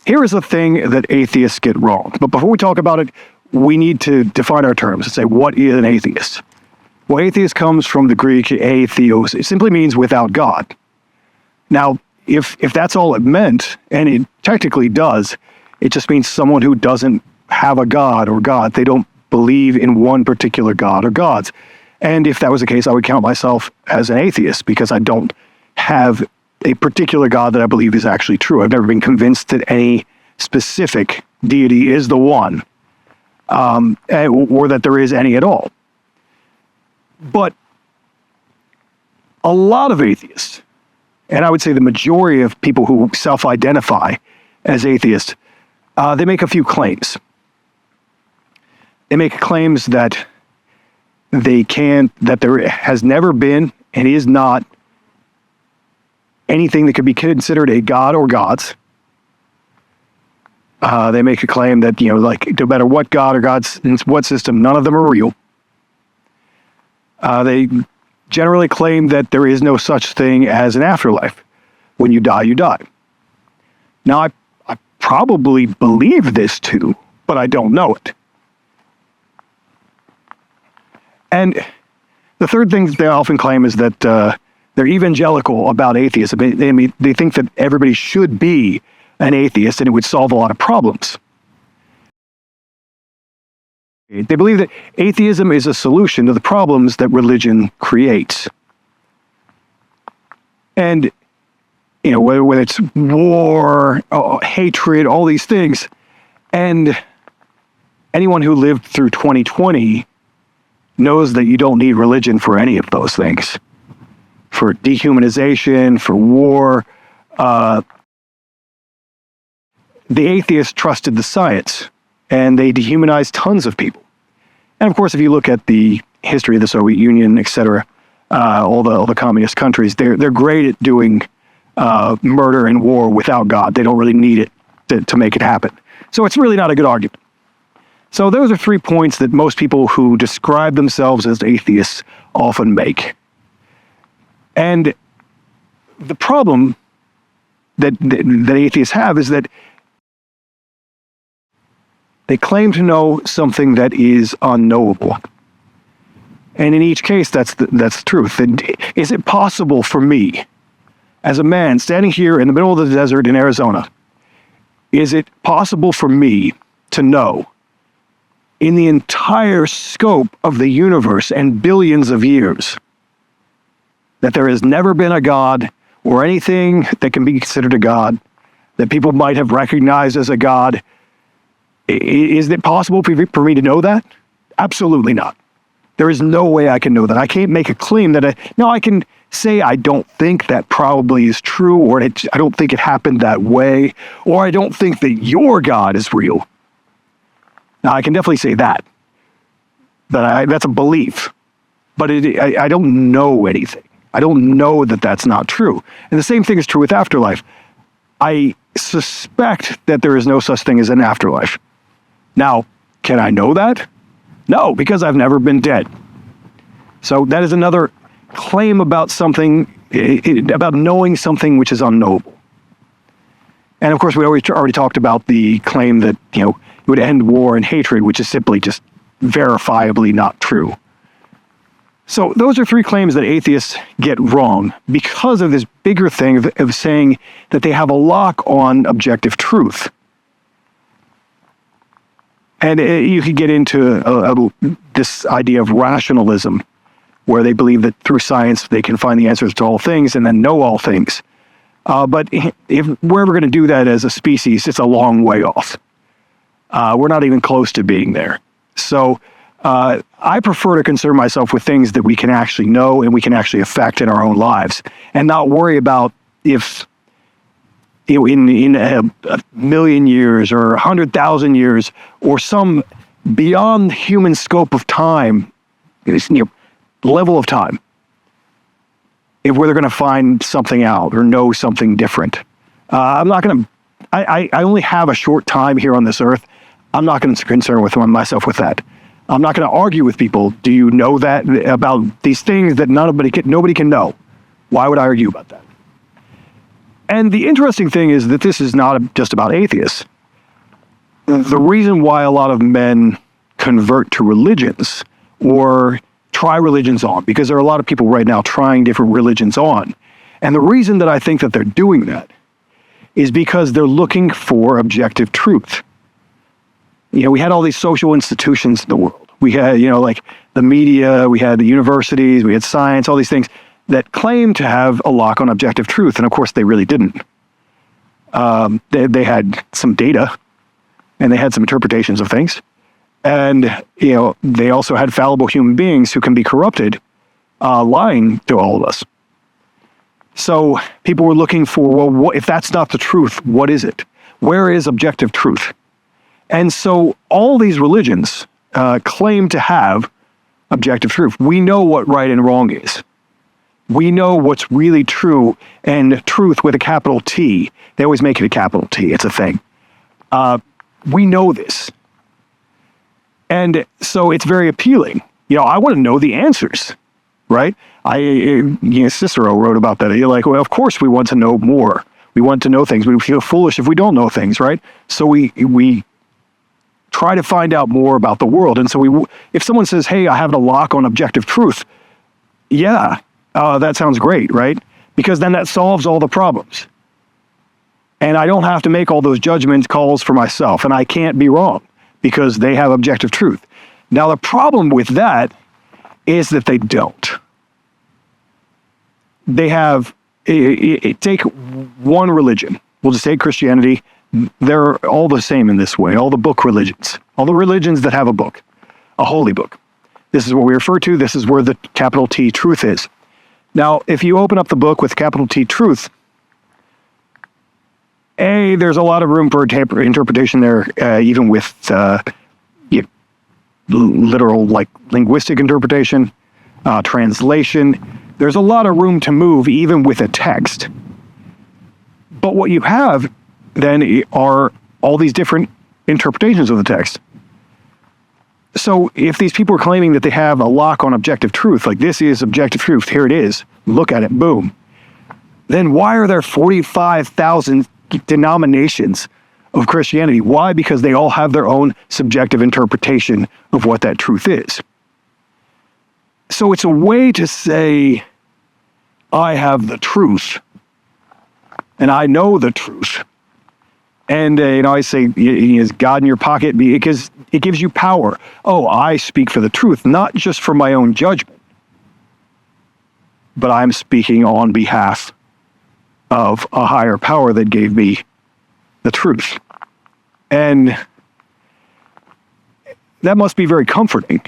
here is the thing that atheists get wrong. But before we talk about it, we need to define our terms and say, what is an atheist? Well, atheist comes from the Greek atheos. It simply means without God. Now, if that's all it meant, and it technically does, it just means someone who doesn't have a God or God. They don't believe in one particular God or gods. And if that was the case, I would count myself as an atheist because I don't have a particular God that I believe is actually true. I've never been convinced that any specific deity is the one, or that there is any at all. But a lot of atheists, and I would say the majority of people who self-identify as atheists, they make a few claims. They make claims that that there has never been and is not anything that could be considered a god or gods. They make a claim that, like, no matter what god or gods in what system, none of them are real. They generally claim that there is no such thing as an afterlife. When you die, you die. Now, I probably believe this too, but I don't know it. And the third thing they often claim is that they're evangelical about atheism. They think that everybody should be an atheist and it would solve a lot of problems. They believe that atheism is a solution to the problems that religion creates. And, whether it's war, hatred, all these things. And anyone who lived through 2020 knows that you don't need religion for any of those things. For dehumanization, for war. The atheists trusted the science, and they dehumanized tons of people. And of course, if you look at the history of the Soviet Union, etc., all the communist countries, they're great at doing murder and war without God. They don't really need it to make it happen. So it's really not a good argument. So those are 3 points that most people who describe themselves as atheists often make. And the problem that atheists have is that they claim to know something that is unknowable. And in each case, that's the truth. And is it possible for me, as a man standing here in the middle of the desert in Arizona, is it possible for me to know in the entire scope of the universe and billions of years that there has never been a God or anything that can be considered a God that people might have recognized as a God? Is it possible for me to know that? Absolutely not. There is no way I can know that. I can't make a claim that I can say I don't think that probably is true, or I don't think it happened that way, or I don't think that your God is real. Now, I can definitely say that. That's a belief. But I don't know anything. I don't know that that's not true. And the same thing is true with afterlife. I suspect that there is no such thing as an afterlife. Now, can I know that? No, because I've never been dead. So that is another claim about something, about knowing something which is unknowable. And of course, we already talked about the claim that, it would end war and hatred, which is simply just verifiably not true. So those are 3 claims that atheists get wrong because of this bigger thing of saying that they have a lock on objective truth. And you could get into this idea of rationalism, where they believe that through science they can find the answers to all things and then know all things. But if we're ever going to do that as a species, it's a long way off. We're not even close to being there. So I prefer to concern myself with things that we can actually know and we can actually affect in our own lives, and not worry about if in a million years or 100,000 years or some beyond human scope of time, level of time, if we're going to find something out or know something different. I'm not going to, I only have a short time here on this earth. I'm not going to concern myself with that. I'm not going to argue with people. Do you know that about these things that nobody can know? Why would I argue about that? And the interesting thing is that this is not just about atheists. The reason why a lot of men convert to religions or try religions on, because there are a lot of people right now trying different religions on. And the reason that I think that they're doing that is because they're looking for objective truth. We had all these social institutions in the world. We had, like the media, we had the universities, we had science, all these things that claimed to have a lock on objective truth. And of course, they really didn't. They had some data and they had some interpretations of things. And, they also had fallible human beings who can be corrupted, lying to all of us. So people were looking for, well, if that's not the truth, what is it? Where is objective truth? And so all these religions claim to have objective truth. We know what right and wrong is. We know what's really true, and truth with a capital T. They always make it a capital T. It's a thing. We know this. And so it's very appealing. I want to know the answers, right? Cicero wrote about that. You're like, well, of course we want to know more. We want to know things. We feel foolish if we don't know things, right? So we try to find out more about the world. And so if someone says, hey, I have a lock on objective truth, yeah, that sounds great, right? Because then that solves all the problems. And I don't have to make all those judgment calls for myself, and I can't be wrong because they have objective truth. Now, the problem with that is that they don't. They have, take one religion. We'll just take Christianity. They're all the same in this way, all the book religions, all the religions that have a book, a holy book. This is what we refer to. This is where the capital T truth is. Now, if you open up the book with capital T truth, there's a lot of room for interpretation there, even with literal, like linguistic interpretation, translation. There's a lot of room to move, even with a text. But what you have then are all these different interpretations of the text. So if these people are claiming that they have a lock on objective truth, like this is objective truth, here it is, look at it, boom, then why are there 45,000 denominations of Christianity? Why? Because they all have their own subjective interpretation of what that truth is. So it's a way to say, I have the truth, and I know the truth. And, I say, is God in your pocket? Because it gives you power. Oh, I speak for the truth, not just for my own judgment, but I'm speaking on behalf of a higher power that gave me the truth. And that must be very comforting.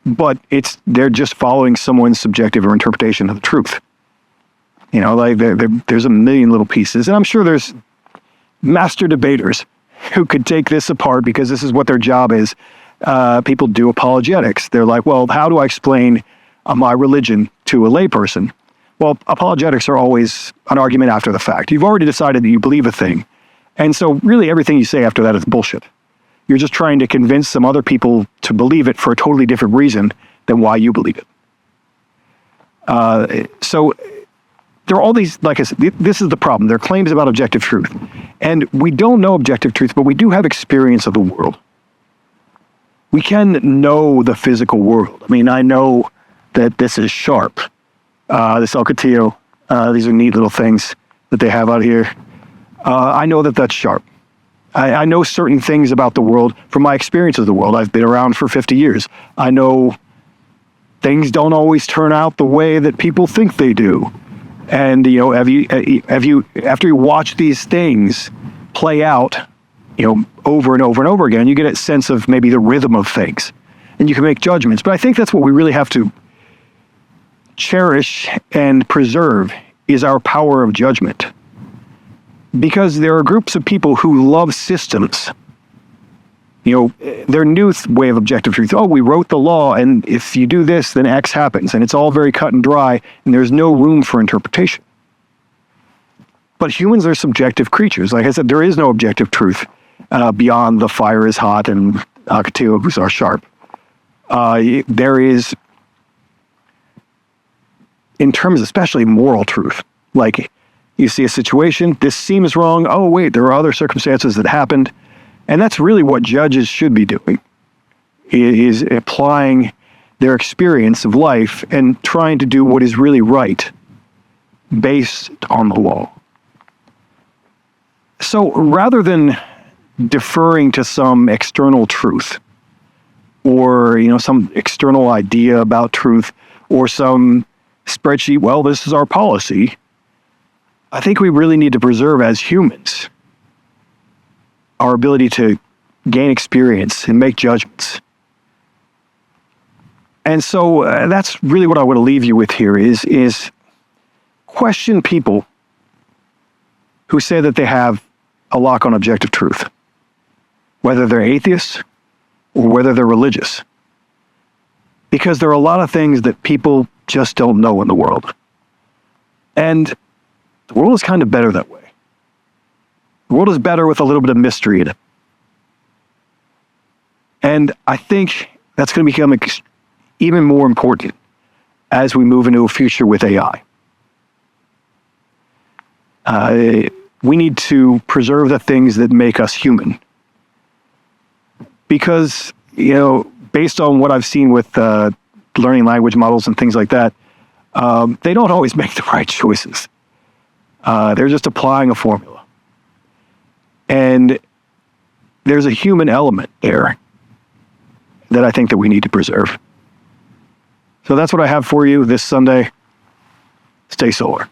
But they're just following someone's subjective or interpretation of the truth. There's a million little pieces. And I'm sure there's master debaters who could take this apart because this is what their job is. People do apologetics. They're like, well, how do I explain my religion to a layperson? Well, apologetics are always an argument after the fact. You've already decided that you believe a thing. And so really everything you say after that is bullshit. You're just trying to convince some other people to believe it for a totally different reason than why you believe it. So there are all these, like I said, this is the problem. There are claims about objective truth. And we don't know objective truth, but we do have experience of the world. We can know the physical world. I mean, I know that this is sharp. This El Castillo, these are neat little things that they have out here. I know that that's sharp. I know certain things about the world from my experience of the world. I've been around for 50 years. I know things don't always turn out the way that people think they do. And, after you watch these things play out, over and over and over again, you get a sense of maybe the rhythm of things. And you can make judgments. But I think that's what we really have to cherish and preserve is our power of judgment. Because there are groups of people who love systems. Their new way of objective truth, we wrote the law, and if you do this, then X happens. And it's all very cut and dry, and there's no room for interpretation. But humans are subjective creatures. Like I said, there is no objective truth beyond the fire is hot and Akatillos are sharp. There is, in terms especially moral truth, like You see a situation, this seems wrong. Oh, wait, there are other circumstances that happened. And that's really what judges should be doing, is applying their experience of life and trying to do what is really right based on the law. So rather than deferring to some external truth or, some external idea about truth or some spreadsheet, well, this is our policy, I think we really need to preserve as humans our ability to gain experience and make judgments. And so that's really what I want to leave you with here is question people who say that they have a lock on objective truth, whether they're atheists or whether they're religious. Because there are a lot of things that people just don't know in the world. And the world is kind of better that way. The world is better with a little bit of mystery in it. And I think that's going to become even more important as we move into a future with AI. We need to preserve the things that make us human. Because, based on what I've seen with learning language models and things like that, they don't always make the right choices. They're just applying a formula. And there's a human element there that I think that we need to preserve. So that's what I have for you this Sunday. Stay solar.